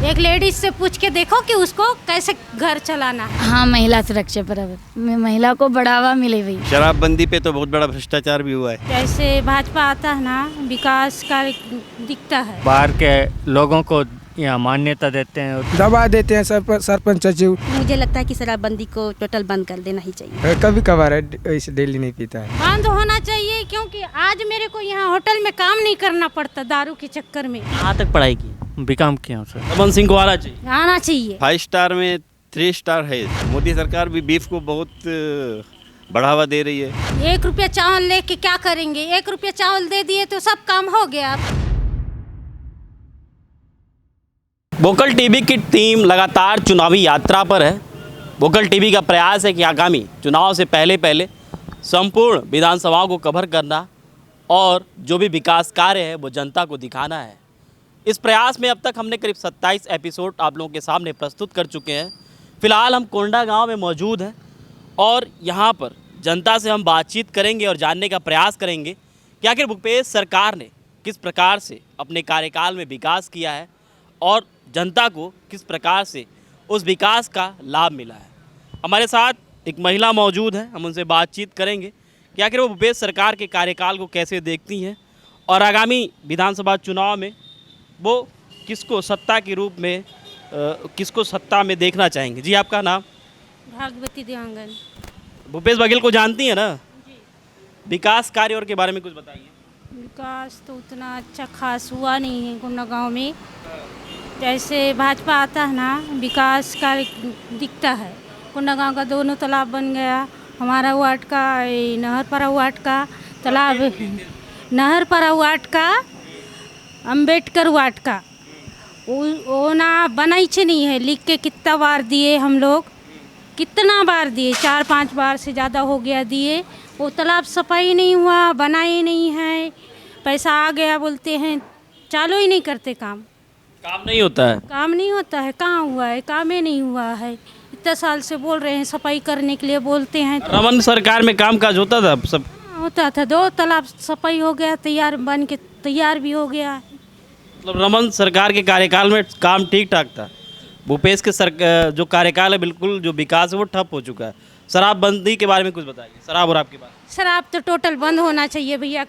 एक लेडीज से पूछ के देखो कि उसको कैसे घर चलाना है। हाँ, महिला सुरक्षा पर महिला को बढ़ावा मिले भाई। शराबबंदी पे तो बहुत बड़ा भ्रष्टाचार भी हुआ है। जैसे भाजपा आता है ना, विकास का दिखता है। बाहर के लोगों को यहाँ मान्यता देते हैं, दबा देते हैं सरपंच सचिव। मुझे लगता है कि शराबबंदी को टोटल बंद कर देना ही चाहिए। कभी कभार ऐसे डेली नहीं पीता है। बंद होना चाहिए, क्योंकि आज मेरे को यहाँ होटल में काम नहीं करना पड़ता दारू के चक्कर में। कहाँ तक पढ़ाई की? बीकॉम किया हूँ सर। रमन सिंह को आना चाहिए। आना चाहिए। 5 स्टार में 3 स्टार है। मोदी सरकार भी बीफ को बहुत बढ़ावा दे रही है। 1 रुपया चावल लेके क्या करेंगे? 1 रुपया चावल दे दिए तो सब काम हो गया। वोकल टीवी की टीम लगातार चुनावी यात्रा पर है। वोकल टीवी का प्रयास है कि आगामी चुनाव से पहले संपूर्ण विधानसभाओं को कवर करना और जो भी विकास कार्य है वो जनता को दिखाना है। इस प्रयास में अब तक हमने करीब 27 एपिसोड आप लोगों के सामने प्रस्तुत कर चुके हैं। फिलहाल हम कोंडा गांव में मौजूद हैं और यहाँ पर जनता से हम बातचीत करेंगे और जानने का प्रयास करेंगे कि आखिर भूपेश सरकार ने किस प्रकार से अपने कार्यकाल में विकास किया है और जनता को किस प्रकार से उस विकास का लाभ मिला है। हमारे साथ एक महिला मौजूद है, हम उनसे बातचीत करेंगे कि आखिर वो भूपेश सरकार के कार्यकाल को कैसे देखती हैं और आगामी विधानसभा चुनाव में वो किसको सत्ता के रूप में किसको सत्ता में देखना चाहेंगे। जी, आपका नाम? भागवती देवांगन। भूपेश बघेल को जानती हैं ना? विकास कार्य और के बारे में कुछ बताइए। विकास तो उतना अच्छा खास हुआ नहीं है कोंडा गांव में। जैसे भाजपा आता है ना, विकास का दिखता है। कोंडा गांव का 2 तालाब बन गया। हमारा वार्ड का नहरपरा वार्ड का तालाब, नहरपरा वार्ड का, अम्बेडकर वार्ड का वो ना बनाई नहीं है। लिख के कितना बार दिए हम लोग, कितना बार दिए, 4-5 बार से ज़्यादा हो गया दिए। वो तालाब सफाई नहीं हुआ, बनाए नहीं है। पैसा आ गया बोलते हैं, चालू ही नहीं करते काम। काम नहीं होता है। काम नहीं होता है। कहाँ हुआ है? काम ही नहीं हुआ है। इतने साल से बोल रहे हैं सफाई करने के लिए, बोलते हैं। रमन सरकार में काम काज होता था सब? होता था। 2 तालाब सफाई हो गया, तैयार बन के तैयार भी हो गया। मतलब रमन सरकार के कार्यकाल में काम ठीक ठाक था। भूपेश के जो कार्यकाल है, बिल्कुल जो विकास है वो ठप हो चुका है। शराबबंदी के बारे में कुछ बताइए। शराब और आपके बारे? शराब तो टोटल बंद होना चाहिए भैया।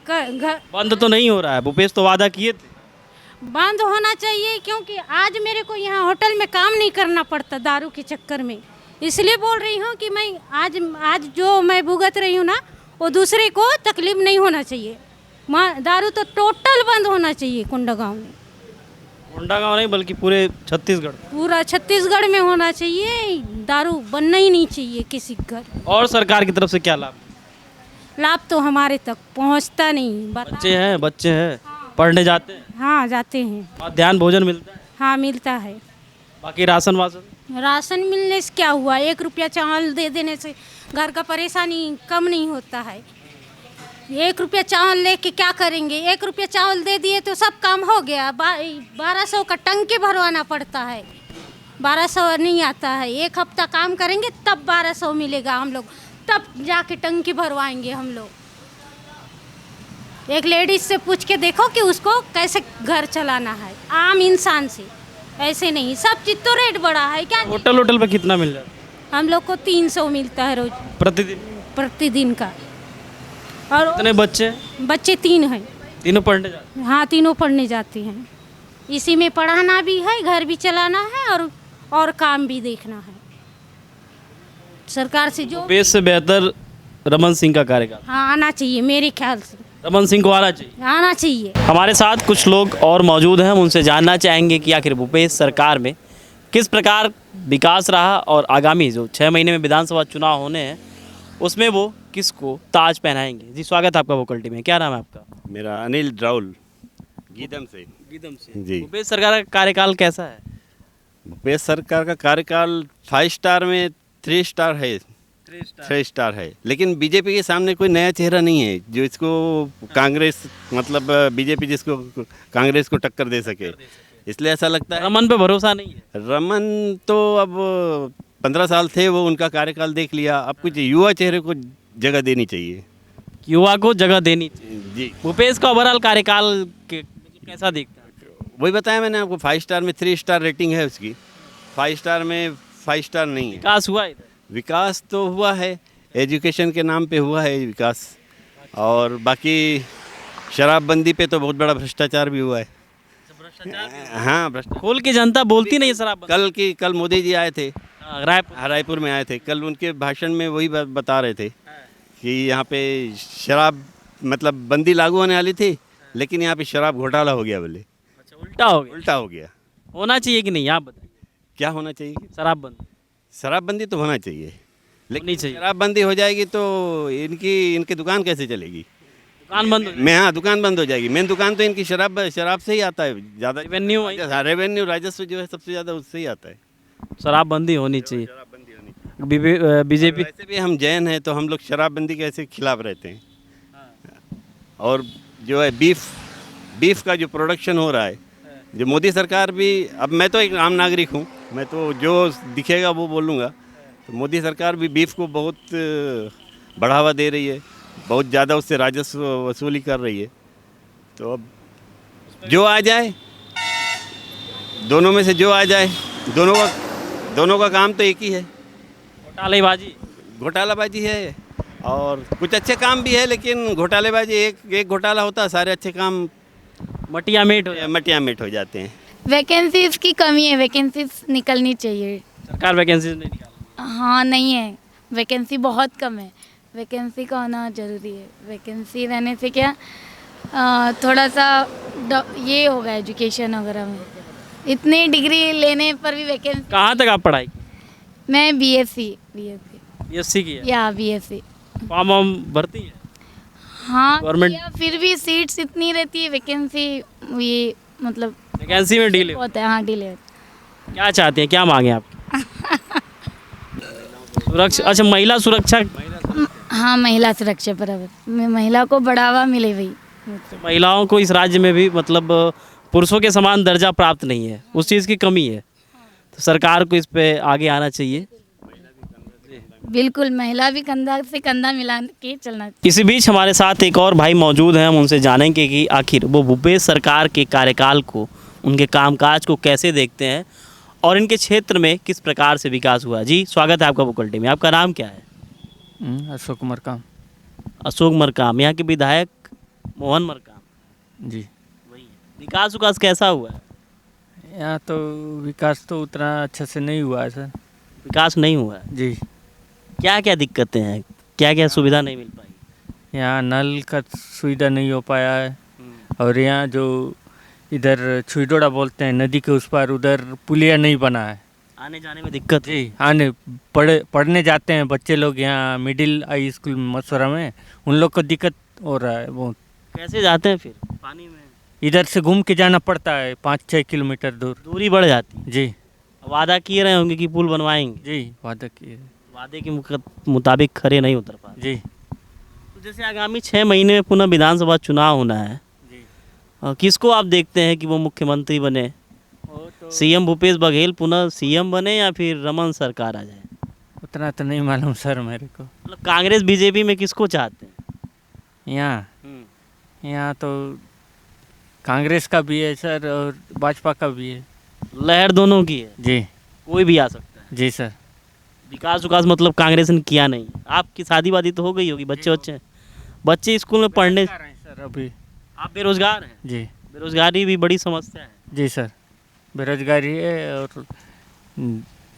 बंद तो नहीं हो रहा है। भूपेश तो वादा किए थे। बंद होना चाहिए, क्योंकि आज मेरे को यहाँ होटल में काम नहीं करना पड़ता दारू के चक्कर में। इसलिए बोल रही हूँ कि मैं आज जो मैं भुगत रही हूँ ना, वो दूसरे को तकलीफ नहीं होना चाहिए। दारू तो टोटल बंद होना चाहिए कोंडा गांव में। कोंडा गांव नहीं बल्कि पूरे छत्तीसगढ़। पूरा छत्तीसगढ़ में होना चाहिए। दारू बनना ही नहीं चाहिए किसी घर। और सरकार की तरफ से क्या लाभ? लाभ तो हमारे तक पहुँचता नहीं। बच्चे हैं पढ़ने जाते हैं? हाँ, जाते हैं। मध्याह्न भोजन मिलता है? हाँ, मिलता है। बाकी राशन मिलने से क्या हुआ? 1 रुपया चावल दे देने से घर का परेशानी कम नहीं होता है। 1 रुपया चावल लेके क्या करेंगे? 1 रुपया चावल दे दिए तो सब काम हो गया। 1200 का टंकी भरवाना पड़ता है। 1200 नहीं आता है। 1 हफ्ता काम करेंगे तब 1200 मिलेगा हम लोग, तब जाके टंकी भरवाएंगे हम लोग। एक लेडीज से पूछ के देखो कि उसको कैसे घर चलाना है, आम इंसान से। ऐसे नहीं, सब चीज़ तो रेट बढ़ा है। क्या होटल पे कितना मिल जाता है? हम लोग को 300 मिलता है रोज, प्रतिदिन का। और कितने बच्चे? बच्चे 3 हैं। तीनों पढ़ने जाते हैं? हाँ, तीनों पढ़ने जाते हैं। इसी में पढ़ाना भी है, घर भी चलाना है और काम भी देखना है। सरकार से जो भूपेश से बेहतर रमन सिंह का कार्यकाल। हाँ, आना चाहिए मेरे ख्याल से। रमन सिंह को आना चाहिए। हमारे साथ कुछ लोग और मौजूद हैं, हम उनसे जानना चाहेंगे कि आखिर भूपेश सरकार में किस प्रकार विकास रहा और आगामी जो 6 महीने में विधानसभा चुनाव होने हैं उसमें वो किसको ताज पहनाएंगे। जी, स्वागत है आपका वोकल टीवी में। क्या नाम है आपका? मेरा अनिल राहुल, गीदम से जी। भूपेश सरकार का कार्यकाल कैसा है? भूपेश सरकार का कार्यकाल 5 स्टार में 3 स्टार है। 3 स्टार है, लेकिन बीजेपी के सामने कोई नया चेहरा नहीं है जो इसको कांग्रेस, मतलब बीजेपी जिसको कांग्रेस को टक्कर दे सके। इसलिए ऐसा लगता है। रमन पे भरोसा नहीं है? रमन तो अब 15 साल थे, वो उनका कार्यकाल देख लिया। अब कुछ युवा चेहरे को जगह देनी चाहिए। युवा को जगह देनी चाहिए जी। भूपेश का ओवरऑल कार्यकाल कैसा दिखता है? वही बताया मैंने आपको, 5 स्टार में 3 स्टार रेटिंग है उसकी, 5 स्टार में 5 स्टार नहीं है। विकास हुआ इधर? विकास तो हुआ है, एजुकेशन के नाम पे हुआ है विकास, और बाकी शराबबंदी पे तो बहुत बड़ा भ्रष्टाचार भी हुआ है। हाँ, भ्रष्टाचार। खोल के जनता बोलती नहीं है शराब। कल मोदी जी आए थे, रायपुर। रायपुर में आए थे। कल उनके भाषण में वही बता रहे थे कि यहाँ पे शराब मतलब बंदी लागू होने वाली थी, लेकिन यहाँ पे शराब घोटाला हो गया बोले। अच्छा, उल्टा हो गया। उल्टा हो गया। होना चाहिए कि नहीं, आप बताइए। क्या होना चाहिए? शराब बंद शराबबंदी तो होना चाहिए, होनी लेकिन चाहिए। शराबबंदी हो जाएगी तो इनकी दुकान कैसे चलेगी? दुकान बंद हो मैं हाँ, दुकान बंद हो जाएगी। मेन दुकान तो इनकी शराब से ही आता है ज़्यादा। रेवेन्यू रेवेन्यू राजस्व जो है सबसे ज़्यादा उससे ही आता है। शराबबंदी होनी चाहिए। शराबबंदी होनी चाहिए। बीजेपी वैसे भी हम जैन हैं तो हम लोग शराबबंदी के ऐसे खिलाफ रहते हैं। और जो है बीफ का जो प्रोडक्शन हो रहा है, जो मोदी सरकार भी, अब मैं तो एक आम नागरिक हूँ, मैं तो जो दिखेगा वो बोलूँगा, तो मोदी सरकार भी बीफ को बहुत बढ़ावा दे रही है, बहुत ज़्यादा उससे राजस्व वसूली कर रही है। तो अब जो आ जाए, दोनों में से जो आ जाए, दोनों का काम तो एक ही है, घोटालाबाजी है। और कुछ अच्छे काम भी है, लेकिन घोटालेबाजी एक घोटाला होता है, सारे अच्छे काम मटिया मेट हो जाते हैं। वैकेंसीज की कमी है, वैकेंसीज निकलनी चाहिए। सरकार वैकेंसी नहीं निकाल। हाँ, नहीं है, वैकेंसी बहुत कम है, वैकेंसी का होना ज़रूरी है। वैकेंसी रहने से क्या थोड़ा सा ये होगा एजुकेशन वगैरह में, इतनी डिग्री लेने पर भी वैकेंसी। कहाँ तक आप पढ़ाई? मैं बीएससी बीएससी की है। या बीएससी। फॉर्म भरती है? हाँ, Government- या फिर भी सीट्स इतनी रहती है, वैकेंसी ये मतलब वैकेंसी में डील होता है। हाँ, डिले होता है। क्या चाहते हैं, क्या मांगे आप? सुरक्षा, अच्छा महिला सुरक्षा। हाँ, महिला सुरक्षा बराबर, महिला को बढ़ावा मिले भाई। महिलाओं को इस राज्य में भी मतलब पुरुषों के समान दर्जा प्राप्त नहीं है, उस चीज़ की कमी है, तो सरकार को इस पे आगे आना चाहिए। बिल्कुल, महिला भी कंधा से कंधा मिला के चलना। इसी बीच हमारे साथ एक और भाई मौजूद हैं, हम उनसे जानेंगे कि आखिर वो भूपेश सरकार के कार्यकाल को, उनके कामकाज को कैसे देखते हैं और इनके क्षेत्र में किस प्रकार से विकास हुआ। जी, स्वागत है आपका वोकल टीवी में। आपका नाम क्या है? अशोक मरकाम अशोक मरकाम, यहाँ के विधायक मोहन मरकाम जी। वही है। विकास कैसा हुआ है? यहाँ तो विकास तो उतना अच्छा से नहीं हुआ है सर। विकास नहीं हुआ है। जी, क्या क्या दिक्कतें हैं, क्या क्या सुविधा नहीं मिल पाई? यहाँ नल का सुविधा नहीं हो पाया है, और यहाँ जो इधर छुईडोड़ा बोलते हैं नदी के उस पार, उधर पुलिया नहीं बना है। आने जाने में दिक्कत है। जी, पढ़ने जाते हैं बच्चे लोग यहाँ मिडिल हाई स्कूल मसौरा में, उन लोग को दिक्कत हो रहा है बहुत। कैसे जाते हैं फिर पानी में? इधर से घूम के जाना पड़ता है, 5-6 किलोमीटर दूर। दूरी बढ़ जाती है। जी वादा किए रहे होंगे कि पुल बनवाएंगे। जी, वादा किए। वादे के मुताबिक खरे नहीं उतर पाए। जी तो जैसे आगामी 6 महीने में पुनः विधानसभा चुनाव होना है, किसको आप देखते हैं कि वो मुख्यमंत्री बने? सीएम भूपेश बघेल पुनः सीएम बने या फिर रमन सरकार आ जाए? उतना तो नहीं मालूम सर मेरे को। मतलब कांग्रेस बीजेपी में किसको चाहते हैं? यहाँ तो कांग्रेस का भी है सर, और भाजपा का भी है। लहर दोनों की है। जी कोई भी आ सकता है। जी सर। विकास मतलब कांग्रेस ने किया नहीं। आपकी शादी वादी तो हो गई होगी, बच्चे स्कूल में पढ़ने। सर अभी आप बेरोजगार हैं? जी। बेरोजगारी भी बड़ी समस्या है। जी सर, बेरोजगारी है, और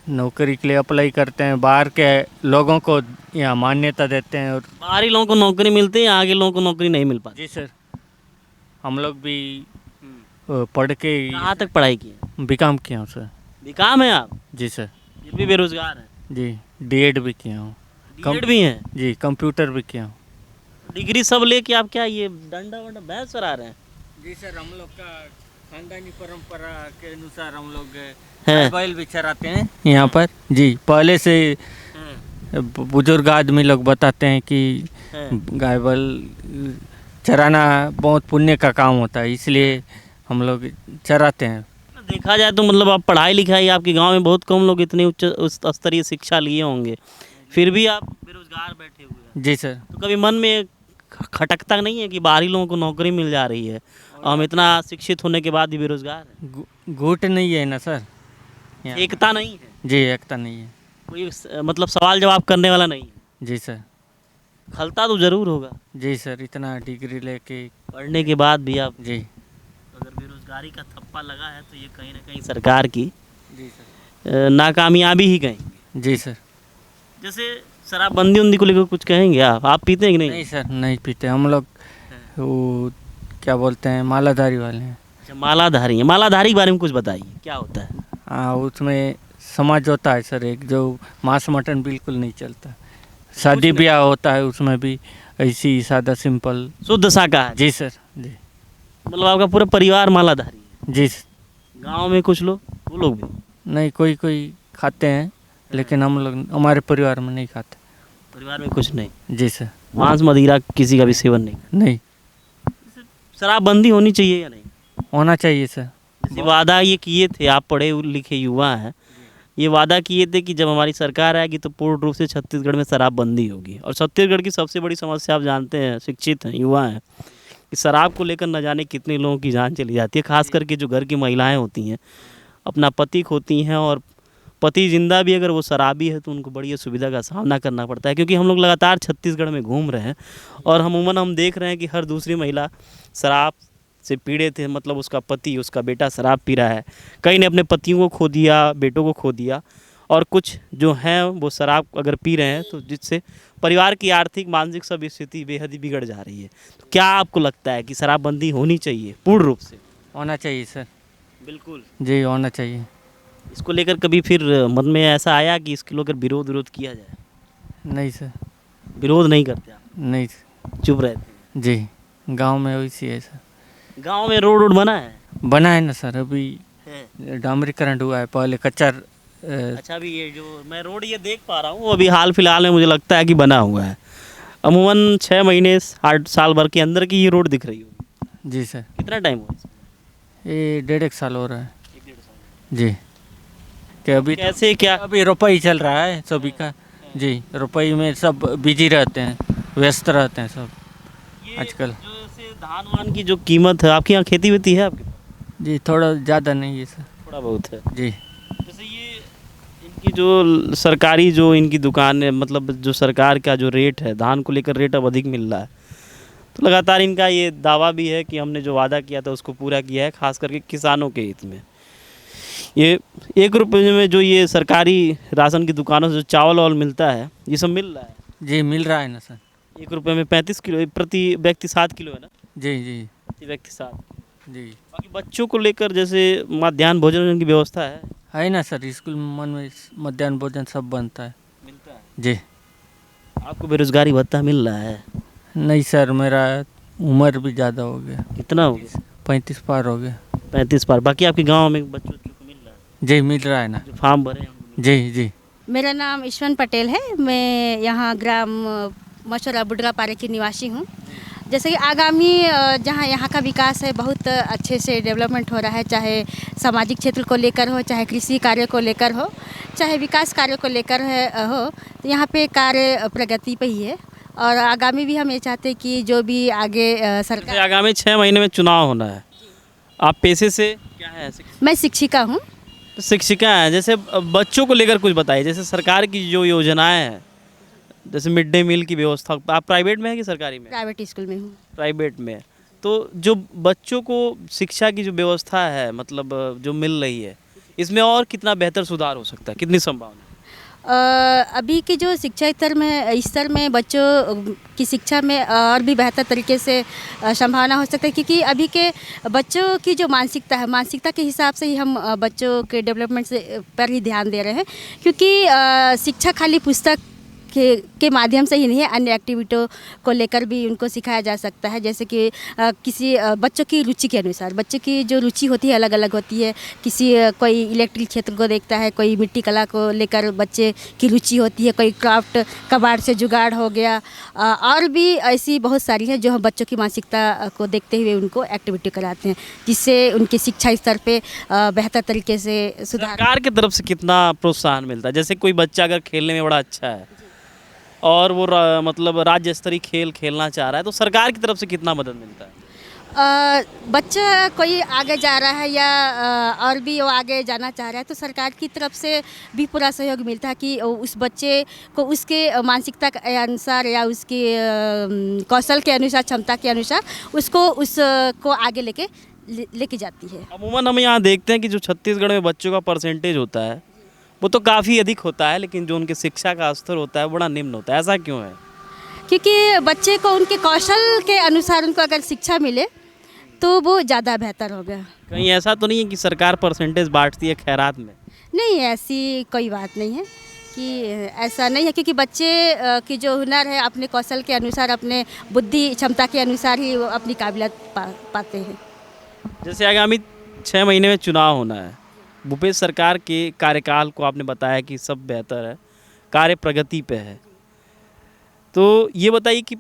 नौकरी के लिए अप्लाई करते हैं, बाहर के लोगों को यहाँ मान्यता देते हैं, और बाहरी लोगों को नौकरी मिलती है, यहाँ के लोगों को नौकरी नहीं मिल पाती। जी सर, हम लोग भी पढ़ के कहाँ तक पढ़ाई की है? बीकॉम किया हूँ सर। बीकॉम है आप? जी सर। फिर भी बेरोजगार है? जी, डीएड भी किया हूँ। डीएड भी है? जी, कंप्यूटर भी किया हूँ। डिग्री सब लेके आप क्या ये डंडा वंडा बहस करा रहे हैं? जी सर, हम लोग का खानदानी परंपरा के अनुसार हम लोग हैं। बैल भी चराते हैं यहाँ पर। जी, पहले से बुजुर्ग आदमी लोग बताते हैं कि गाय बैल चराना बहुत पुण्य का काम होता है, इसलिए हम लोग चराते हैं। देखा जाए तो मतलब आप पढ़ाई लिखाई, आपके गांव में बहुत कम लोग इतनी उच्च स्तरीय शिक्षा लिए होंगे, फिर भी आप बेरोजगार बैठे हुए हैं। जी सर। तो कभी मन में खटकता नहीं है कि बाहरी लोगों को नौकरी मिल जा रही है हम इतना शिक्षित होने के बाद भी बेरोजगार हैं। घूट नहीं है ना सर यहाँ। एकता नहीं है, जी एकता नहीं है। कोई मतलब सवाल जवाब करने वाला नहीं है। जी सर। खलता तो ज़रूर होगा। जी सर, इतना डिग्री लेके। पढ़ने के बाद भी आप, जी अगर बेरोजगारी का थप्पा लगा है तो ये कहीं ना कहीं सरकार की जी सर। नाकामयाबी ही कहेंगे। जी सर। जैसे शराबबंदी उंदी को लेकर कुछ कहेंगे आप पीते हैं कि नहीं? नहीं सर, नहीं पीते हम लोग। वो क्या बोलते हैं, मालाधारी वाले हैं। अच्छा, मालाधारी है। मालाधारी के बारे में कुछ बताइए, क्या होता है? हाँ, उसमें समाज होता है सर एक, जो मांस मटन बिल्कुल नहीं चलता। शादी ब्याह होता है उसमें भी ऐसी सादा सिंपल। शुद्ध शाकाहारी। जी सर। जी मतलब आपका पूरा परिवार मालाधारी है? जी सर। गांव में कुछ लोग, वो लोग भी? नहीं, कोई कोई खाते हैं लेकिन हम लोग, हमारे परिवार में नहीं खाते। परिवार में कुछ नहीं? जी सर। मांस मदिरा किसी का भी सेवन नहीं? नहीं। शराबबंदी होनी चाहिए या नहीं? होना चाहिए सर। जैसे वादा ये किए थे, आप पढ़े लिखे युवा हैं, ये वादा किए थे कि जब हमारी सरकार आएगी तो पूर्ण रूप से छत्तीसगढ़ में शराबबंदी होगी। और छत्तीसगढ़ की सबसे बड़ी समस्या आप जानते हैं, शिक्षित हैं, युवा हैं, कि शराब को लेकर न जाने कितने लोगों की जान चली जाती है। खास करके जो घर की महिलाएं होती हैं, अपना पति खोती हैं, और पति जिंदा भी अगर वो शराबी है तो उनको बड़ी असुविधा का सामना करना पड़ता है। क्योंकि हम लोग लगातार छत्तीसगढ़ में घूम रहे हैं और हम देख रहे हैं कि हर दूसरी महिला शराब से पीड़ित है। मतलब उसका पति, उसका बेटा शराब पी रहा है। कई ने अपने पतियों को खो दिया, बेटों को खो दिया, और कुछ जो हैं वो शराब अगर पी रहे हैं तो जिससे परिवार की आर्थिक मानसिक सब स्थिति बेहद ही बिगड़ जा रही है। तो क्या आपको लगता है कि शराबबंदी होनी चाहिए पूर्ण रूप से? होना चाहिए सर। बिल्कुल। जी होना चाहिए। इसको लेकर कभी फिर मन में ऐसा आया कि इसके लेकर विरोध किया जाए? नहीं सर। विरोध नहीं करते आप? नहीं। चुप रहते हैं? जी, गांव में वैसी है सर। गांव में रोड बना है? बना है ना सर, अभी डामरीकरण हुआ है, पहले कच्चा। अच्छा, अभी ये जो मैं रोड ये देख पा रहा हूँ अभी हाल फिलहाल में मुझे लगता है कि बना हुआ है। अमूमन 6 महीने 8 साल भर के अंदर की ये रोड दिख रही होगी। जी सर। कितना टाइम हुआ इसमें? ये 1.5 साल हो रहा है। 1-1.5 साल। जी। क्या अभी कैसे क्या? अभी रुपये चल रहा है सभी का। जी, रुपये में सब बिजी रहते हैं, व्यस्त रहते हैं सब ये आजकल। जो जैसे धान वान की जो कीमत है, आपके यहाँ खेती वेती है आपके? जी, थोड़ा ज़्यादा नहीं है सर। थोड़ा बहुत है। जी। जैसे ये इनकी जो सरकारी जो इनकी दुकान है, मतलब जो सरकार का जो रेट है, धान को लेकर रेट अब अधिक मिल रहा है, तो लगातार इनका ये दावा भी है कि हमने जो वादा किया था उसको पूरा किया है, खास करके किसानों के हित में। ये 1 रुपये में जो ये सरकारी राशन की दुकानों से जो चावल वावल मिलता है, ये सब मिल रहा है? जी मिल रहा है ना सर। 1 रुपये में 35 किलो प्रति व्यक्ति, 7 किलो है ना? जी जी प्रति व्यक्ति 7। जी। बाकी बच्चों को लेकर जैसे मध्याह्न भोजन की व्यवस्था है ना सर, स्कूल में मध्याह्न भोजन सब बनता है। मिलता है? जी। आपको बेरोजगारी भत्ता मिल रहा है? नहीं सर, मेरा उम्र भी ज़्यादा हो गया। कितना हो गया? 35 पार हो गया। 35 पार। बाकी आपके गांव में बच्चों को मिल रहा है? जी मिल रहा है ना। जो फॉर्म भरे हैं? जी जी। मेरा नाम ईश्वन पटेल है। मैं यहाँ ग्राम मशोरा बुडरापारे की निवासी हूँ। जैसे कि आगामी जहाँ यहाँ का विकास है, बहुत अच्छे से डेवलपमेंट हो रहा है, चाहे सामाजिक क्षेत्र को लेकर हो, चाहे कृषि कार्य को लेकर हो, चाहे विकास कार्य को लेकर हो, तो यहाँ पे कार्य प्रगति पे ही है। और आगामी भी हम ये चाहते हैं कि जो भी आगे सरकार। जैसे आगामी 6 महीने में चुनाव होना है, आप पेशे से क्या है? मैं शिक्षिका हूँ। तो शिक्षिका हैं, जैसे बच्चों को लेकर कुछ बताइए। जैसे सरकार की जो योजनाएं हैं, जैसे मिड डे मील की व्यवस्था, आप प्राइवेट में है कि सरकारी में? प्राइवेट स्कूल में हूँ। प्राइवेट में। तो जो बच्चों को शिक्षा की जो व्यवस्था है, मतलब जो मिल रही है, इसमें और कितना बेहतर सुधार हो सकता है? कितनी संभावना? अभी के जो शिक्षा स्तर में बच्चों की शिक्षा में और भी बेहतर तरीके से संभावना हो सकता है, क्योंकि अभी के बच्चों की जो मानसिकता है, मानसिकता के हिसाब से ही हम बच्चों के डेवलपमेंट से पर ही ध्यान दे रहे हैं। क्योंकि शिक्षा खाली पुस्तक के माध्यम से ही नहीं है, अन्य एक्टिविटियों को लेकर भी उनको सिखाया जा सकता है। जैसे कि किसी बच्चों की रुचि के अनुसार, बच्चे की जो रुचि होती है अलग अलग होती है। कोई इलेक्ट्रिक क्षेत्र को देखता है, कोई मिट्टी कला को लेकर बच्चे की रुचि होती है, कोई क्राफ्ट कबाड़ से जुगाड़ हो गया, और भी ऐसी बहुत सारी हैं जो हम बच्चों की मानसिकता को देखते हुए उनको एक्टिविटी कराते हैं, जिससे उनके शिक्षा स्तर पे बेहतर तरीके से सुधार। सरकार की तरफ से कितना प्रोत्साहन मिलता है? जैसे कोई बच्चा अगर खेलने में बड़ा अच्छा है और वो मतलब राज्य स्तरीय खेल खेलना चाह रहा है, तो सरकार की तरफ से कितना मदद मिलता है? बच्चा कोई आगे जा रहा है या और भी वो आगे जाना चाह रहा है तो सरकार की तरफ से भी पूरा सहयोग मिलता है कि उस बच्चे को उसके मानसिकता के अनुसार या उसके कौशल के अनुसार, क्षमता के अनुसार उसको आगे लेके जाती है। अमूमन हम यहाँ देखते हैं कि जो छत्तीसगढ़ में बच्चों का परसेंटेज होता है वो तो काफ़ी अधिक होता है, लेकिन जो उनके शिक्षा का स्तर होता है बड़ा निम्न होता है। ऐसा क्यों है? क्योंकि बच्चे को उनके कौशल के अनुसार उनको अगर शिक्षा मिले तो वो ज़्यादा बेहतर होगा। कहीं ऐसा तो नहीं है कि सरकार परसेंटेज बांटती है खैरात में? नहीं, ऐसी कोई बात नहीं है कि ऐसा नहीं है, क्योंकि बच्चे की जो हुनर है अपने कौशल के अनुसार, अपने बुद्धि क्षमता के अनुसार ही वो अपनी काबिलियत पाते हैं। जैसे आगामी 6 महीने में चुनाव होना है, भूपेश सरकार के कार्यकाल को आपने बताया कि सब बेहतर है, कार्य प्रगति पे है, तो ये बताइए कि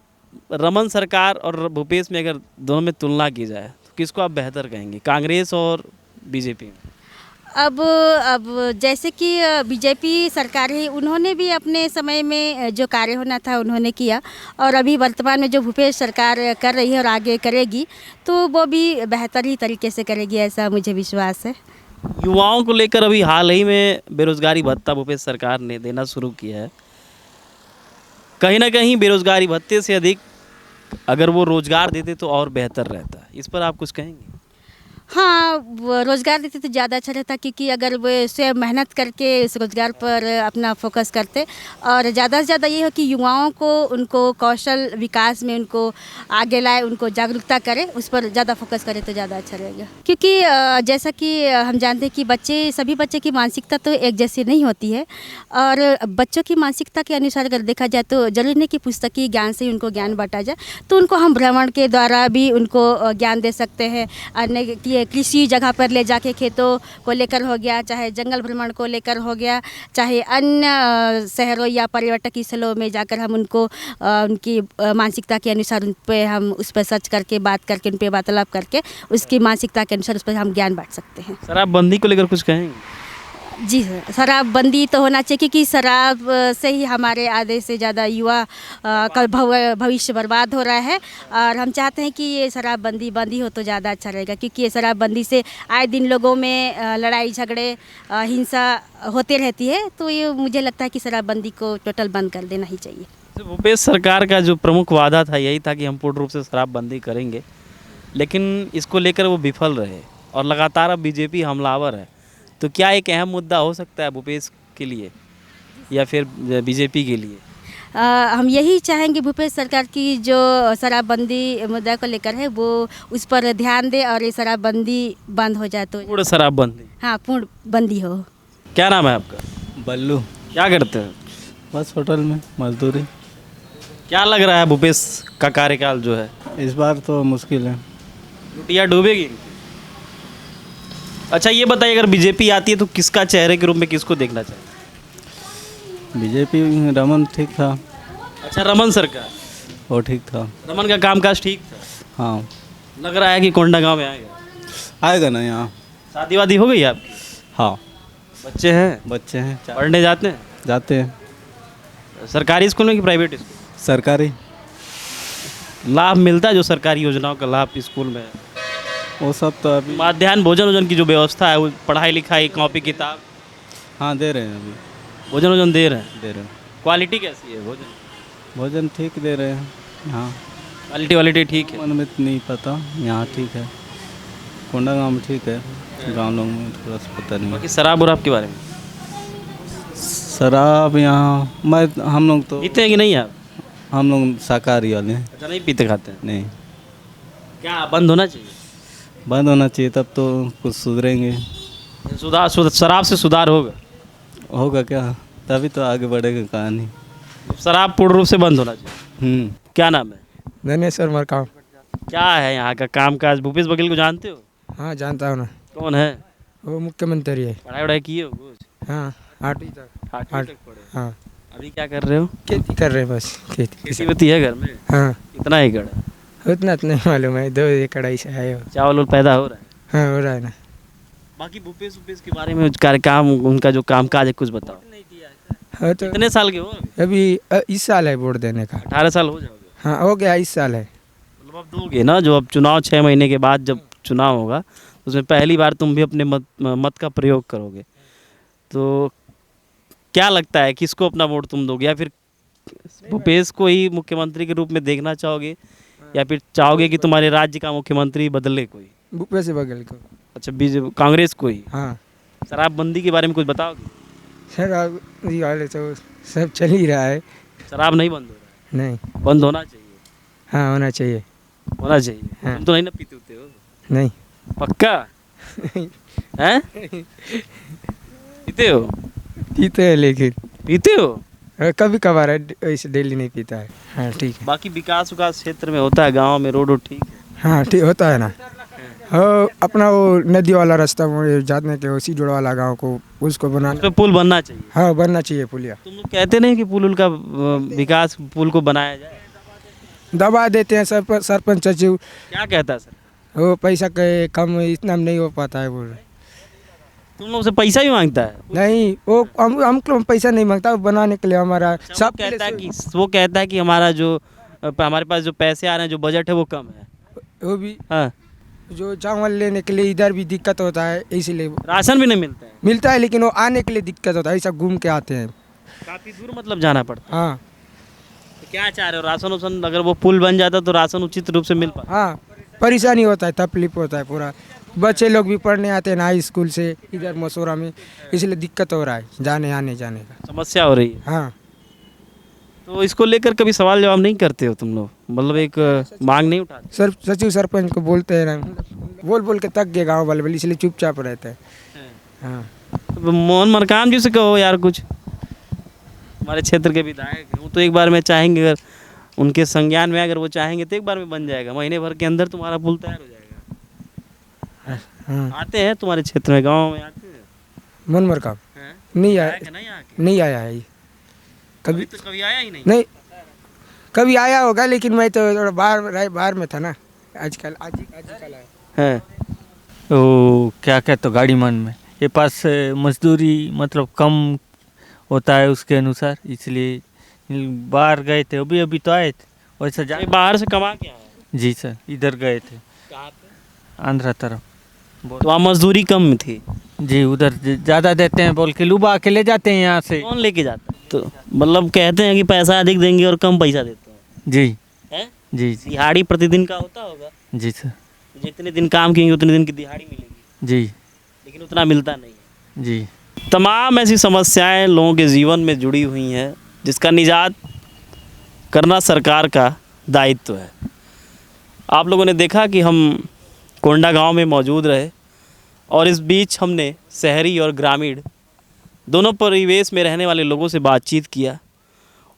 रमन सरकार और भूपेश में अगर दोनों में तुलना की जाए तो किसको आप बेहतर कहेंगे, कांग्रेस और बीजेपी में? अब जैसे कि बीजेपी सरकार है, उन्होंने भी अपने समय में जो कार्य होना था उन्होंने किया, और अभी वर्तमान में जो भूपेश सरकार कर रही है और आगे करेगी तो वो भी बेहतर ही तरीके से करेगी, ऐसा मुझे विश्वास है। युवाओं को लेकर अभी हाल ही में बेरोजगारी भत्ता भूपेश सरकार ने देना शुरू किया है। कहीं ना कहीं बेरोजगारी भत्ते से अधिक अगर वो रोजगार देते तो और बेहतर रहता। इस पर आप कुछ कहेंगे? हाँ, वो रोज़गार देते तो ज़्यादा अच्छा रहता, क्योंकि अगर वो स्वयं मेहनत करके इस रोज़गार पर अपना फोकस करते, और ज़्यादा से ज़्यादा ये हो कि युवाओं को उनको कौशल विकास में उनको आगे लाए, उनको जागरूकता करें, उस पर ज़्यादा फोकस करें तो ज़्यादा अच्छा रहेगा। क्योंकि जैसा कि हम जानते हैं कि सभी बच्चे की मानसिकता तो एक जैसी नहीं होती है, और बच्चों की मानसिकता के अनुसार अगर देखा जाए तो जरूरी नहीं कि पुस्तकीय ज्ञान से ही उनको ज्ञान बांटा जाए, तो उनको हम भ्रमण के द्वारा भी उनको ज्ञान दे सकते हैं। अन्य कृषि जगह पर ले जाके खेतों को लेकर हो गया, चाहे जंगल भ्रमण को लेकर हो गया, चाहे अन्य शहरों या पर्यटक स्थलों में जाकर हम उनको उनकी मानसिकता के अनुसार हम उस पर सर्च करके बात करके उन पर वार्तालाप करके उसकी मानसिकता के अनुसार उस पर हम ज्ञान बांट सकते हैं। शराबबंदी को लेकर कुछ कहेंगे? जी सर, शराबबंदी तो होना चाहिए, क्योंकि शराब से ही हमारे आधे से ज़्यादा युवा का भविष्य बर्बाद हो रहा है, और हम चाहते हैं कि ये शराबबंदी बंदी हो तो ज़्यादा अच्छा रहेगा, क्योंकि ये शराबबंदी से आए दिन लोगों में लड़ाई झगड़े हिंसा होते रहती है, तो ये मुझे लगता है कि शराबबंदी को टोटल बंद कर देना ही चाहिए। तो भूपेश सरकार का जो प्रमुख वादा था यही था कि हम पूर्ण रूप से शराबबंदी करेंगे, लेकिन इसको लेकर वो विफल रहे और लगातार अब बीजेपी हमलावर है। तो क्या एक अहम मुद्दा हो सकता है भूपेश के लिए या फिर बीजेपी के लिए? हम यही चाहेंगे भूपेश सरकार की जो शराबबंदी मुद्दा को लेकर है वो उस पर ध्यान दे, और ये शराबबंदी बंद हो जाए तो पूर्ण शराबबंदी। हाँ, पूर्ण बंदी हो। क्या नाम है आपका? बल्लू। क्या करते हैं? बस होटल में मजदूरी। क्या लग रहा है भूपेश का कार्यकाल जो है इस बार तो मुश्किल है, लुटिया डूबेगी? अच्छा ये बताइए, अगर बीजेपी आती है तो किसका चेहरे के रूप में किसको देखना चाहिए? बीजेपी रमन ठीक था। अच्छा, रमन सरकार वो ठीक था। रमन का कामकाज ठीक था? हाँ। लग रहा है कि कोंडागांव में आएगा ना यहाँ। शादी वादी हो गई आपकी? हाँ। बच्चे हैं? बच्चे हैं। पढ़ने जाते हैं? जाते हैं। सरकारी स्कूल में कि प्राइवेट स्कूल? सरकारी। लाभ मिलता है जो सरकारी योजनाओं का लाभ स्कूल में? वो सब तो अभी मध्याह्न भोजन की जो व्यवस्था है वो पढ़ाई लिखाई कॉपी किताब? हाँ, दे रहे हैं अभी। भोजन दे रहे हैं? दे रहे हैं। क्वालिटी कैसी है भोजन? भोजन ठीक दे रहे हैं। हाँ, क्वालिटी ठीक है? मन में नहीं पता, यहाँ ठीक है। कोंडागांव में ठीक है, गाँव लोग में थोड़ा सा पता नहीं। बाकी शराब और आपके बारे में? शराब यहाँ हम लोग तो पीते हैं कि नहीं आप? हम लोग शाकाहारी वाले हैं। अच्छा, नहीं पीते खाते हैं? नहीं। क्या बंद होना चाहिए? बंद होना चाहिए, तब तो कुछ सुधरेंगे। शराब से सुधार होगा क्या? तभी तो आगे बढ़ेगा कहानी। शराब पूर्ण रूप से बंद होना चाहिए। क्या नाम है? धनेश्वर मरकाम। क्या है यहाँ का कामकाज? भूपेश बघेल को जानते हो? हाँ, जानता हूँ ना। कौन है वो? मुख्यमंत्री है। पढ़ाई वढ़ाई किए हो कुछ? हाँ, 8वीं तक। 8वीं तक पढ़े? हाँ। अभी क्या कर रहे हो? खेती कर रहे हैं बस। खेती वेती है घर में? हाँ। कितना एकड़ है? उतना तो नहीं मालूम है, 2 एकड़ ऐसे है। चावल पैदा हो रहा है? हाँ, हो रहा है ना। बाकी भूपेश के बारे में कार्यक्रम उनका जो कामकाज है कुछ बताओ। हाँ, तो कितने साल के हो? अभी इस साल है वोट देने का। 18 साल हो जाओगे? हाँ, हो गया, इस साल है। मतलब अब दोगे ना, जो अब चुनाव 6 महीने के बाद जब चुनाव होगा तो उसमें पहली बार तुम भी अपने मत का प्रयोग करोगे, तो क्या लगता है किसको अपना वोट तुम दोगे, या फिर भूपेश को ही मुख्यमंत्री के रूप में देखना चाहोगे, या फिर चाहोगे कि तुम्हारे राज्य का मुख्यमंत्री बदले कोई? भूपेश बघेल को। अच्छा, बीजेपी कांग्रेस को ही। हाँ शराबबंदी के बारे में कुछ बताओगे? शराब वाले तो सब चल ही रहा है। शराब नहीं बंद हो रहा नहीं, है, बंद होना चाहिए। हाँ होना चाहिए। होना चाहिए। हाँ। तुम तो नहीं ना पीते होते हो? नहीं पक्का? हैं? पीते हो? पीते हैं लेकिन पीते हो? कभी कभार है, ऐसे डेली नहीं पीता है। हाँ ठीक है। बाकी विकास क्षेत्र में होता है, गांव में रोड ठीक है? हाँ ठीक होता है ना। हाँ अपना वो नदी वाला रास्ता वो जाने के उसी जोड़ वाला गाँव को उसको उस बनाना। पे पुल बनना चाहिए। हाँ बनना चाहिए पुलिया। तुम लोग कहते नहीं कि पुल का विकास, पुल को बनाया जाए? दबा देते हैं सरपंच सचिव। क्या कहता है सर? वो पैसा के कम इतना नहीं हो पाता है बोल रहे। तुम लोग से पैसा भी मांगता है? नहीं वो हमको पैसा नहीं मांगता, वो बनाने के लिए हमारा सब कहता है कि हमारा जो हमारे पास जो पैसे आ रहे हैं, जो बजट है वो कम है। वो भी हाँ, जो चावल लेने के लिए इधर भी दिक्कत होता है, इसीलिए राशन भी नहीं मिलता है? मिलता है लेकिन वो आने के लिए दिक्कत होता है, ऐसा घूम के आते हैं। काफी दूर मतलब जाना पड़ता है। हाँ तो क्या चाह रहे हो, राशन उसन अगर वो पुल बन जाता तो राशन उचित रूप से मिल पाता? हाँ परेशानी होता है, तकलीफ होता है पूरा। बच्चे लोग भी पढ़ने आते हैं ना हाई स्कूल से इधर मसूरा में, इसलिए दिक्कत हो रहा है जाने आने जाने का, समस्या हो रही है। हाँ तो इसको लेकर कभी सवाल जवाब नहीं करते हो तुम लोग, मतलब एक मांग नहीं उठाते? सर सचिव सरपंच को बोलते हैं ना, बोल बोल के थक गए गाँव वाले, इसलिए चुपचाप रहते हैं। हाँ तो मोहन मरकाम जी से कहो यार कुछ, हमारे क्षेत्र के विधायक हैं, वो तो एक बार में चाहेंगे, अगर उनके संज्ञान में अगर वो चाहेंगे तो एक बार में बन जाएगा, महीने भर के अंदर तुम्हारा पुल तैयार हो जाएगा। हाँ आते हैं तुम्हारे क्षेत्र में, गाँव में आते हैं? मन मर काम हैं? नहीं आया आया, कि नहीं आके? नहीं आया है कभी तो कभी आया ही नहीं? नहीं कभी आया होगा लेकिन मैं तो थोड़ा बाहर में था ना, आजकल आज ही कल आया। हैं? तो क्या कहते हो गाड़ी मन में ये पास मजदूरी मतलब कम होता है उसके अनुसार, इसलिए बाहर गए थे, अभी तो आए थे। वैसा जा ये बाहर से कमा के आया? जी सर, इधर गए थे कहाँ पे? आंध्रा तरफ। तो वहाँ मजदूरी कम थी? जी उधर ज़्यादा देते हैं बोल के लुबा के ले जाते हैं यहाँ से। कौन लेके जाता है? तो मतलब कहते हैं कि पैसा अधिक देंगे और कम पैसा देते हैं? जी हैं? जी दिहाड़ी प्रतिदिन का होता होगा? जी सर। जितने दिन काम किएंगे उतने दिन की दिहाड़ी मिलेगी, जी लेकिन उतना मिलता नहीं है। जी तमाम ऐसी समस्याएं लोगों के जीवन में जुड़ी हुई हैं, जिसका निजात करना सरकार का दायित्व है। आप लोगों ने देखा कि हम कोंडा गांव में मौजूद रहे और इस बीच हमने शहरी और ग्रामीण दोनों परिवेश में रहने वाले लोगों से बातचीत किया।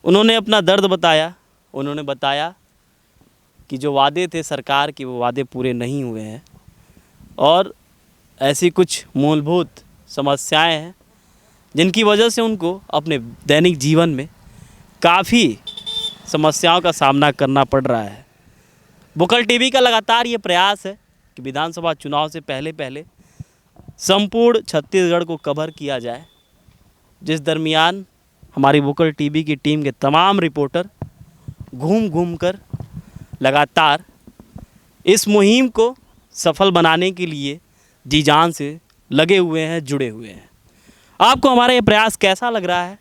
उन्होंने अपना दर्द बताया, उन्होंने बताया कि जो वादे थे सरकार के वो वादे पूरे नहीं हुए हैं और ऐसी कुछ मूलभूत समस्याएं हैं जिनकी वजह से उनको अपने दैनिक जीवन में काफ़ी समस्याओं का सामना करना पड़ रहा है। वोकल टीवी का लगातार ये प्रयास है कि विधानसभा चुनाव से पहले पहले संपूर्ण छत्तीसगढ़ को कवर किया जाए, जिस दरमियान हमारी वोकल टीवी की टीम के तमाम रिपोर्टर घूम घूम कर लगातार इस मुहिम को सफल बनाने के लिए जी जान से लगे हुए हैं, जुड़े हुए हैं। आपको हमारा ये प्रयास कैसा लग रहा है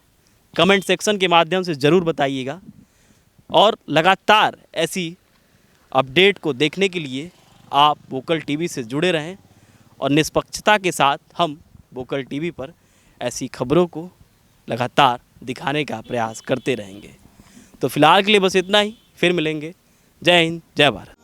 कमेंट सेक्शन के माध्यम से ज़रूर बताइएगा और लगातार ऐसी अपडेट को देखने के लिए आप वोकल टीवी से जुड़े रहें और निष्पक्षता के साथ हम वोकल टीवी पर ऐसी खबरों को लगातार दिखाने का प्रयास करते रहेंगे। तो फिलहाल के लिए बस इतना ही, फिर मिलेंगे। जय हिंद, जय भारत।